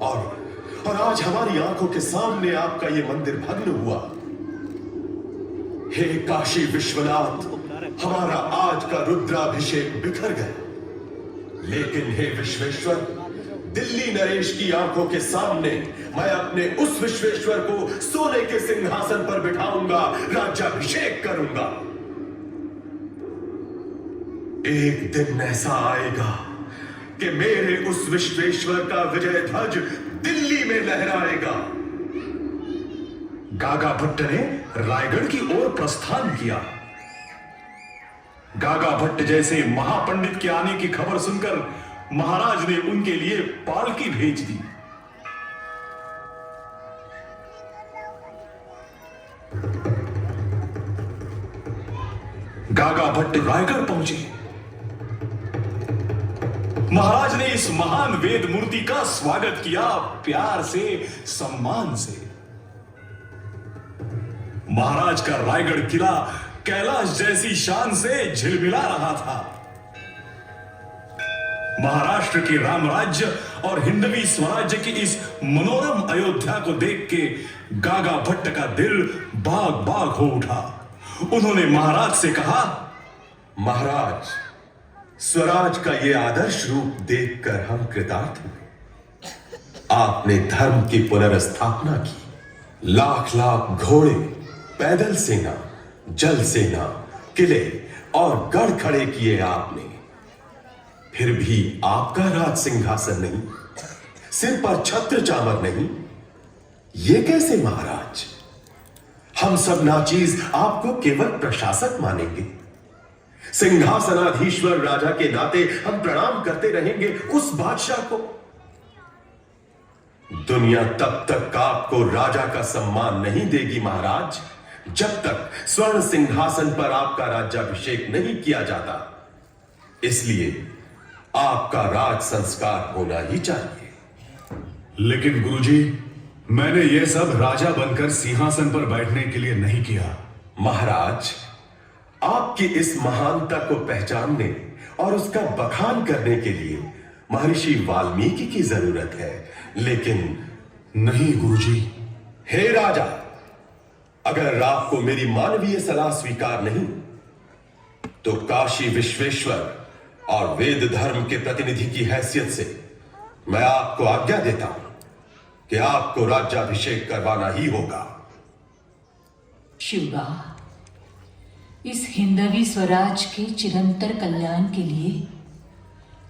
और आज हमारी आंखों के सामने आपका यह मंदिर भग्न हुआ। हे काशी विश्वनाथ, हमारा आज का रुद्राभिषेक बिखर गया, लेकिन हे विश्वेश्वर, दिल्ली नरेश की आंखों के सामने मैं अपने उस विश्वेश्वर को सोने के सिंहासन पर बिठाऊंगा, राज्याभिषेक करूंगा। एक दिन ऐसा आएगा कि मेरे उस विश्वेश्वर का विजय ध्वज दिल्ली में लहराएगा। गागा भट्ट ने रायगढ़ की ओर प्रस्थान किया। गागा भट्ट जैसे महापंडित के आने की खबर सुनकर महाराज ने उनके लिए पालकी भेज दी। गागा भट्ट रायगढ़ पहुंचे। महाराज ने इस महान वेद मूर्ति का स्वागत किया, प्यार से, सम्मान से। महाराज का रायगढ़ किला कैलाश जैसी शान से झिलमिला रहा था। महाराष्ट्र के रामराज्य और हिंदवी स्वराज्य की इस मनोरम अयोध्या को देख के गागा भट्ट का दिल बाग बाग हो उठा। उन्होंने महाराज से कहा, महाराज, स्वराज का यह आदर्श रूप देखकर हम कृतार्थ हुए। आपने धर्म की पुनर्स्थापना की। लाख लाख घोड़े, पैदल सेना, जल सेना, किले और गढ़ खड़े किए आपने। फिर भी आपका राज सिंहासन नहीं, सिर पर छत्र चामर नहीं। ये कैसे महाराज? हम सब नाचीज आपको केवल प्रशासक मानेंगे। सिंहासनाधीश्वर राजा के नाते हम प्रणाम करते रहेंगे उस बादशाह को। दुनिया तब तक आपको राजा का सम्मान नहीं देगी महाराज, जब तक स्वर्ण सिंहासन पर आपका राज्याभिषेक नहीं किया जाता। इसलिए आपका राज संस्कार होना ही चाहिए। लेकिन गुरुजी, मैंने यह सब राजा बनकर सिंहासन पर बैठने के लिए नहीं किया। महाराज, आपकी इस महानता को पहचानने और उसका बखान करने के लिए महर्षि वाल्मीकि की जरूरत है, लेकिन नहीं गुरुजी। हे राजा, अगर आपको मेरी मानवीय सलाह स्वीकार नहीं तो काशी विश्वेश्वर और वेद धर्म के प्रतिनिधि की हैसियत से मैं आपको आज्ञा देता हूं कि आपको राज्याभिषेक करवाना ही होगा। शिवा, इस हिंदवी स्वराज के चिरंतर कल्याण के लिए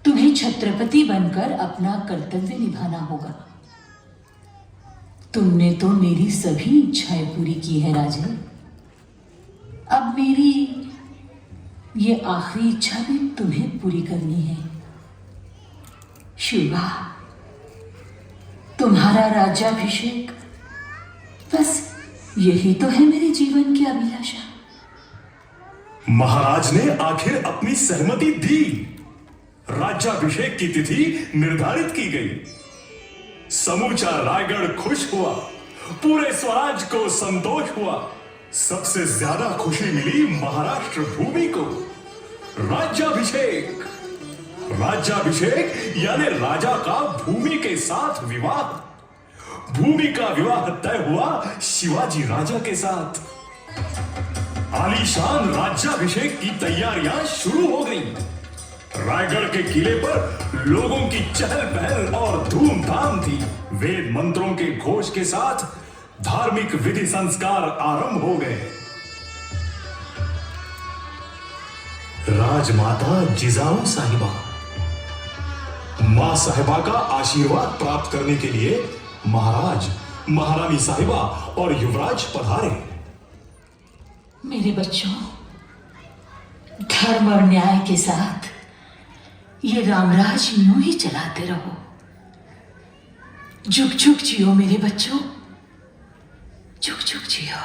तुम्हें छत्रपति बनकर अपना कर्तव्य निभाना होगा। तुमने तो मेरी सभी इच्छाएं पूरी की है राजे। अब मेरी ये आखिरी इच्छा भी तुम्हें पूरी करनी है। शिवा, तुम्हारा राज्याभिषेक, बस यही तो है मेरे जीवन की अभिलाषा। महाराज ने आखिर अपनी सहमति दी। राज्याभिषेक की तिथि निर्धारित की गई। समूचा रायगढ़ खुश हुआ, पूरे स्वराज को संतोष हुआ। सबसे ज्यादा खुशी मिली महाराष्ट्र भूमि को। राज्याभिषेक, राज्याभिषेक यानी राजा का भूमि के साथ विवाह। भूमि का विवाह तय हुआ शिवाजी राजा के साथ। आलीशान राज्याभिषेक की तैयारियां शुरू हो गईं। रायगढ़ के किले पर लोगों की चहल पहल और धूमधाम थी। वेद मंत्रों के घोष के साथ धार्मिक विधि संस्कार आरंभ हो गए। राजमाता जिजाऊ साहिबा, मां साहिबा का आशीर्वाद प्राप्त करने के लिए महाराज, महारानी साहिबा और युवराज पधारे। मेरे बच्चों, धर्म और न्याय के साथ ये रामराज यूं ही चलाते रहो। जुग जुग जियो मेरे बच्चों, जुग जुग जियो।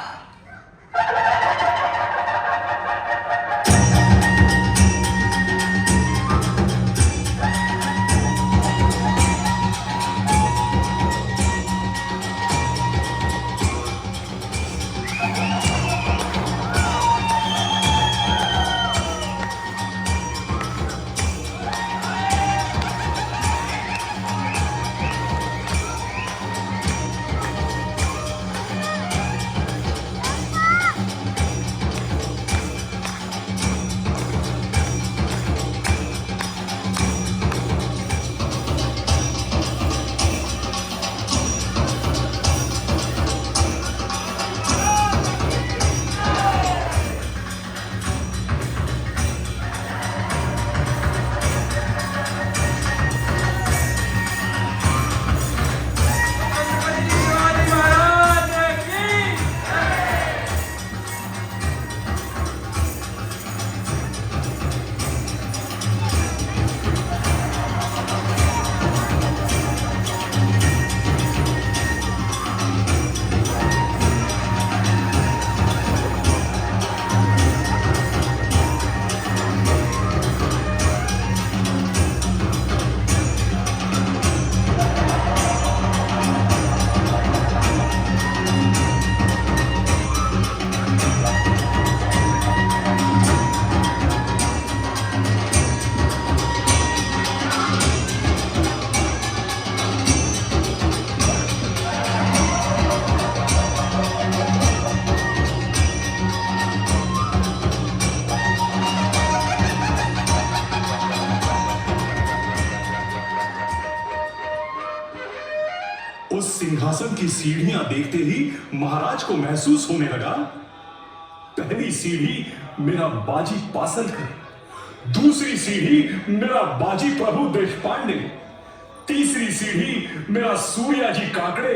उस सिंहासन की सीढ़ियां देखते ही महाराज को महसूस होने लगा, पहली सीढ़ी मेरा बाजी पासलकर, दूसरी सीढ़ी मेरा बाजी प्रभु देशपांडे, तीसरी सीढ़ी मेरा सूर्याजी काकड़े,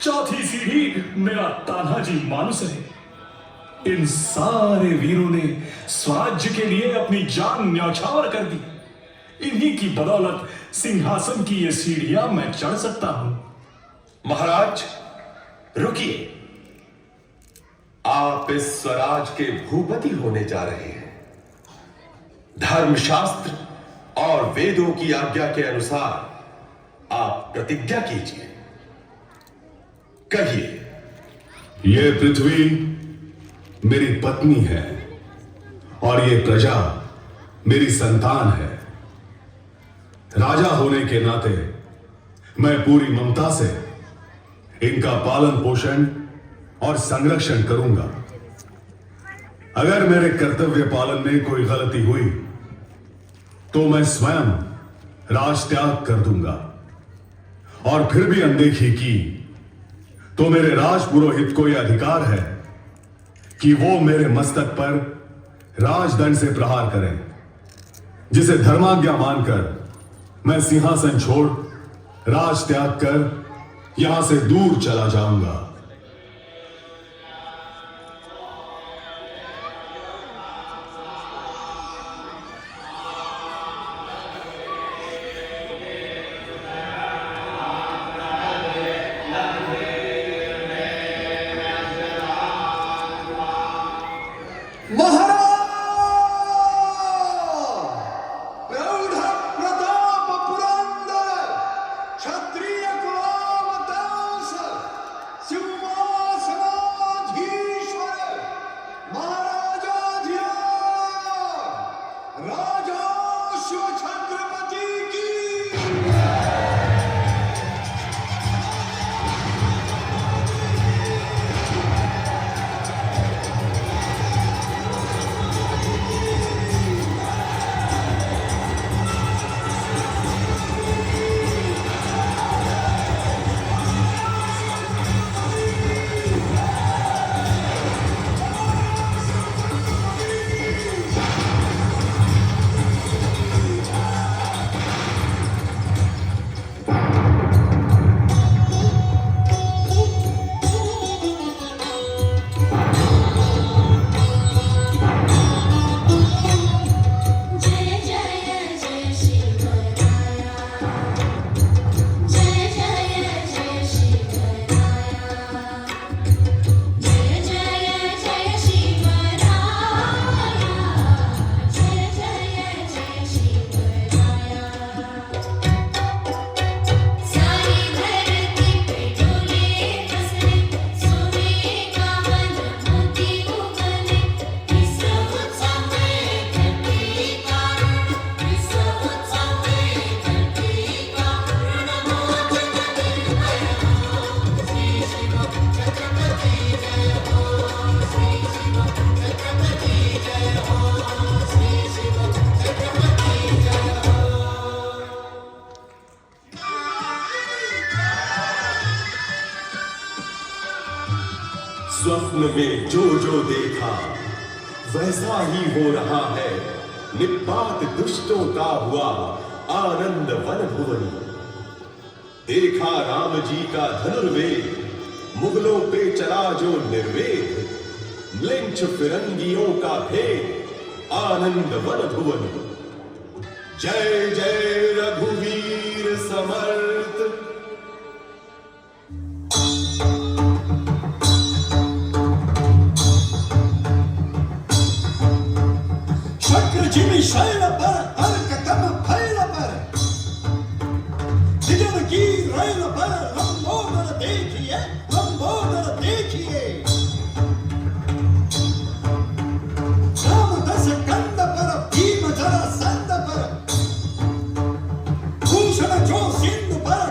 चौथी सीढ़ी मेरा तान्हाजी मानुस है। इन सारे वीरों ने स्वराज्य के लिए अपनी जान न्यौछावर कर दी। इन्हीं की बदौलत सिंहासन की ये सीढ़ियां मैं चढ़ सकता हूं। महाराज रुकिए, आप इस स्वराज के भूपति होने जा रहे हैं। धर्मशास्त्र और वेदों की आज्ञा के अनुसार आप प्रतिज्ञा कीजिए। कहिए। ये पृथ्वी मेरी पत्नी है और ये प्रजा मेरी संतान है। राजा होने के नाते मैं पूरी ममता से इनका पालन पोषण और संरक्षण करूंगा। अगर मेरे कर्तव्य पालन में कोई गलती हुई तो मैं स्वयं राज त्याग कर दूंगा, और फिर भी अनदेखी की तो मेरे राज पुरोहित को यह अधिकार है कि वो मेरे मस्तक पर राजदंड से प्रहार करें, जिसे धर्माज्ञा मानकर मैं सिंहासन छोड़ राज त्याग कर यहां से दूर चला जाऊंगा। स्वप्न में जो जो देखा वैसा ही हो रहा है। निपात दुष्टों का हुआ आनंद वन भुवनी। देखा राम जी का धनुर्वेद, मुगलों पे चला जो निर्वेद। म्लेच्छ फिरंगियों का भेद, आनंद वन भुवनी। जय जय रघुवीर समर्थ। जिमी शैल पर अर्क तम फैल पर दिजन की रैल पर लंबोदर देखिए, लंबोदर देखिए। राम दस कंद पर भीम जरा संद पर भूषण जो सिंधु पर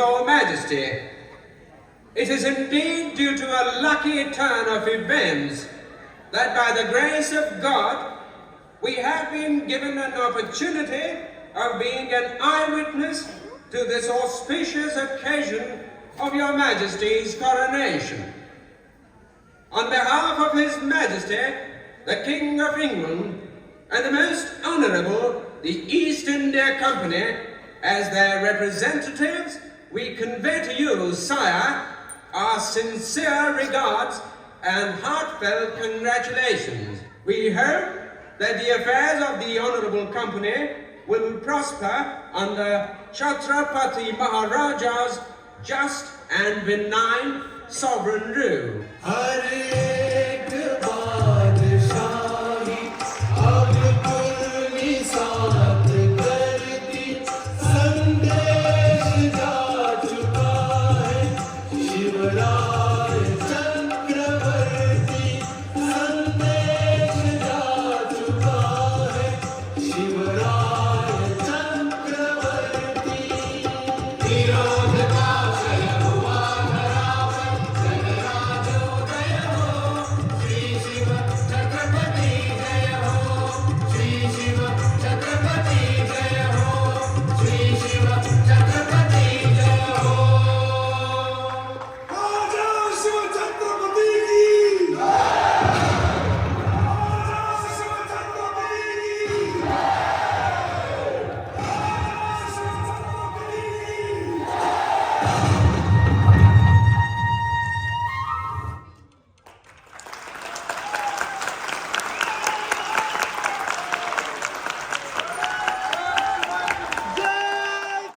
Your Majesty, it is indeed due to a lucky turn of events that by the grace of God we have been given an opportunity of being an eyewitness to this auspicious occasion of Your Majesty's coronation. On behalf of His Majesty, the King of England, and the Most Honourable, the East India Company, as their representatives, we convey to you, sire, our sincere regards and heartfelt congratulations. We hope that the affairs of the Honourable Company will prosper under Chhatrapati Maharaja's just and benign sovereign rule.